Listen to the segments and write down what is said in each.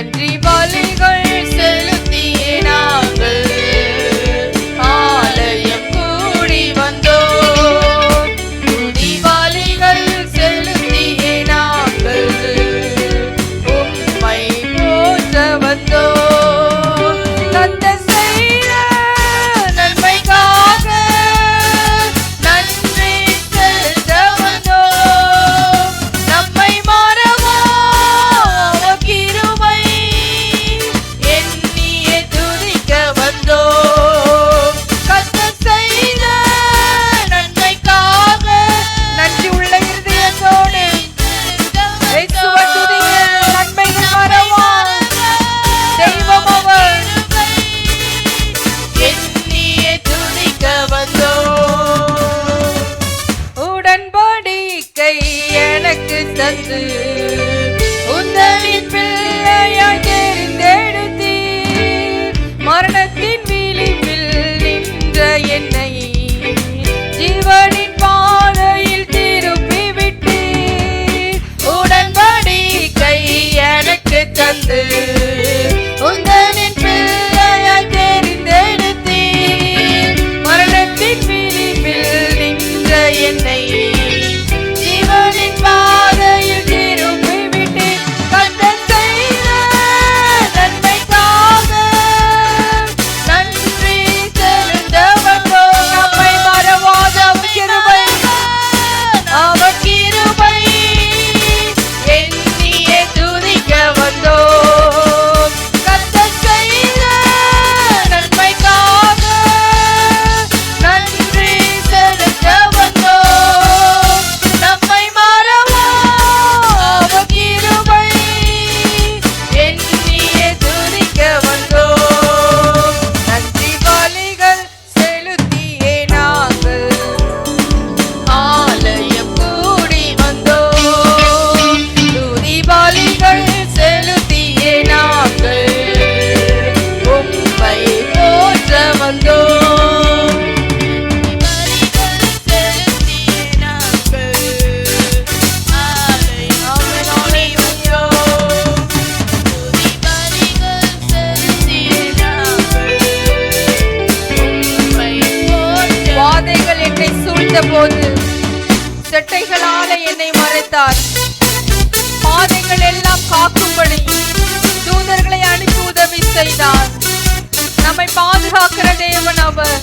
நன்றி பலிகள் செலுத்தியே நாங்கள் ஆலயம் கூடி வந்தோம். துதி பலிகள் செலுத்தியே நாங்கள் உம்மை போற்ற வந்தோம். கர்த்தர் செய்த நன்மைக்காக நன்றி செலுத்த வந்தோம். நம்மை மறவா அவர் கிருபை எண்ணியே துதிக்க வந்தோம். கர்த்தர் செய்த நன்மைக்காக நன்றி உள்ள இருதயத்தோடு இயேசுவை துதிங்க. நன்மைகள் மறவா தெய்வம் அவர் எண்ணியே துதிக்க வந்தோம். உடன்படிக்கை எனக்கு தந்து உந்தனின் பிள்ளையாய் தெரிந்தெடுத்தீர். மரணத்தின் விளிம்பில் நின்ற என்னை ஜீவனின் பாதையில் திருப்பி விட்டீர். உடன்படிக்கை எனக்கு தந்து உந்தனின் பிள்ளையாய் தெரிந்தெடுத்தீர். மரணத்தின் விளிம்பில் நின்ற என்னை ஜீவனின் பாதையில் திருப்பி விட்டீர். கர்த்தர் செய்த நன்மைக்காக நன்றி செலுத்த வந்தோம். நம்மை மறவாத அவர் கிருபை எண்ணியே துதிக்க வந்தோம். கர்த்தர் செய்த நன்மைக்காக நன்றி செலுத்த வந்தோம். நம்மை மறவா அவர் கிருபை எண்ணியே துதிக்க வந்தோம். நன்றி பலிகள் செலுத்தியே நாங்கள் ஆலயம் கூடி வந்தோம். துதி பலிகள் செலுத்தியே நாங்கள் உம்மை போற்ற வந்தோம். பலிகள் செலுத்தியே நாங்கள் ஆலயம் கூடி வந்தோம். துதி பலிகள் செலுத்தியே நாங்கள் உம்மை போற்ற. வாதைகள் என்னை சூழ்ந்த போது செட்டைகளால என்னை மறைத்தார். பாதைகள் எல்லாம் காக்கும்படி தூதர்களை அனுப்பி உதவி செய்தார். நம்மை பாதுகாக்கிற தேவன் அவர்.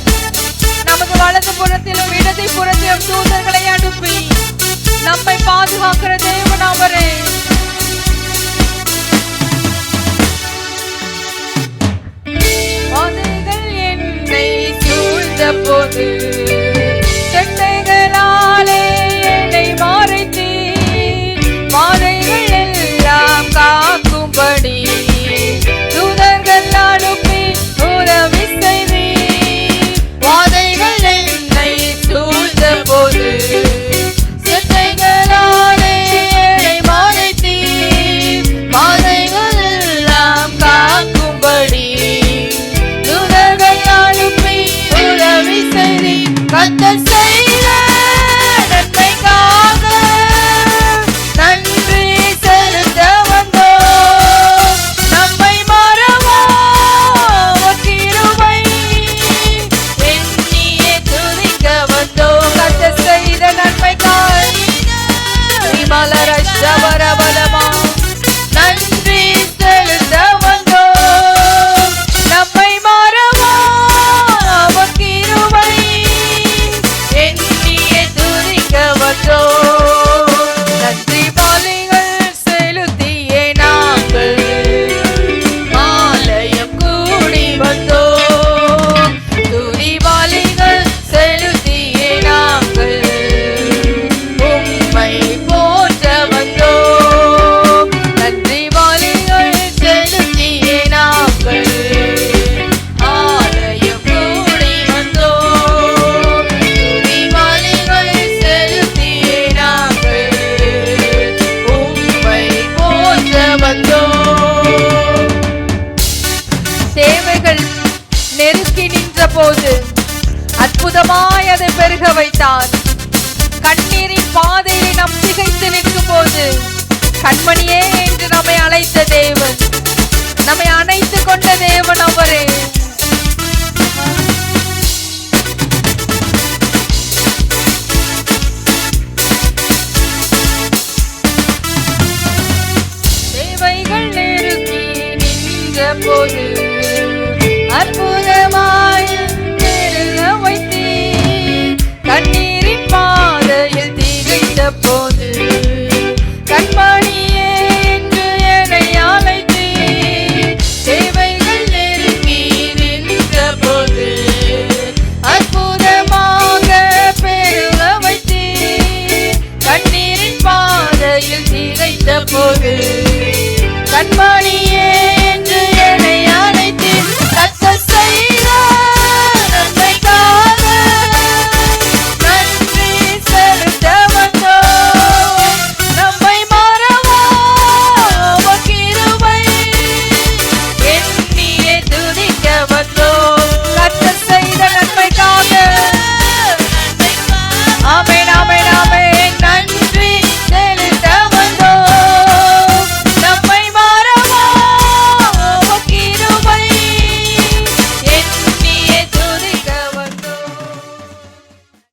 நமது வலது புறத்திலும் இடது புறத்திலும் தூதர்களை அனுப்பி நம்மை பாதுகாக்கிற தேவன் அவரே. பாதைகள் என்னை சூழ்ந்த போது செட்டைகளாலே என்னை மறைத்தீர். பாதைகள் எல்லாம் காக்கும்படி தூதர்கள் அனுப்பி உதவி செய்தீர். பாதைகள் என்னை சூழ்ந்த போது செட்டைகளாலே என்னை மறைத்தீர். பாதைகள் எல்லாம் காக்கும்படி தூதர்கள் அனுப்பி உதவி செய்தீர். கர்த்தர் செய்த நன்மைக்காக நன்றி செலுத்த வந்தோம். நம்மை மறவா அவர் கிருபை எண்ணியே துதிக்க வந்தோம். கர்த்தர் செய்த நன்மைக்காக விமலரஷவரபலமா நன்றி செலுத்த வந்தோம். நம்மை மறவா அவர் கிருபை எண்ணியே துதிக்க வந்தோம். நன்றி பலிகள் செலுத்தியே நாங்கள் ஆலயம் கூடி வந்தோம். துதி பலிகள் செலுத்தியே நாங்கள் உம்மை போற்ற வந்தோம். நன்றி பலிகள் செலுத்தியே நாங்கள் ஆலயம் கூடி வந்தோம். துதி பலிகள் செலுத்தியே நாங்கள் உம்மை போற்ற வந்தோம். தேவைகள் நெருக்கி நின்ற போது அற்புதமாய் அதை பெருக வைத்தார். கண்ணீரின் பாதையை நாம் திகைத்து நிற்கும் போது கண்மணியே என்று நம்மை அழைத்த தேவன் நம்மை அணைத்துக் கொண்ட தேவன் அவரே. தேவைகள் நெருக்கி நின்ற போது அற்புதமாய் நெருங்க வைத்தீர். கண்ணீரின் பாதையில் திகைத்த போது கண்மணியே என்று என்னை அழைத்தீர். தேவைகள் நெருங்கி நின்ற போது அற்புதமாக பெருக வைத்தீர். கண்ணீரின் பாதையில் திகைத்த போது கண்மணியே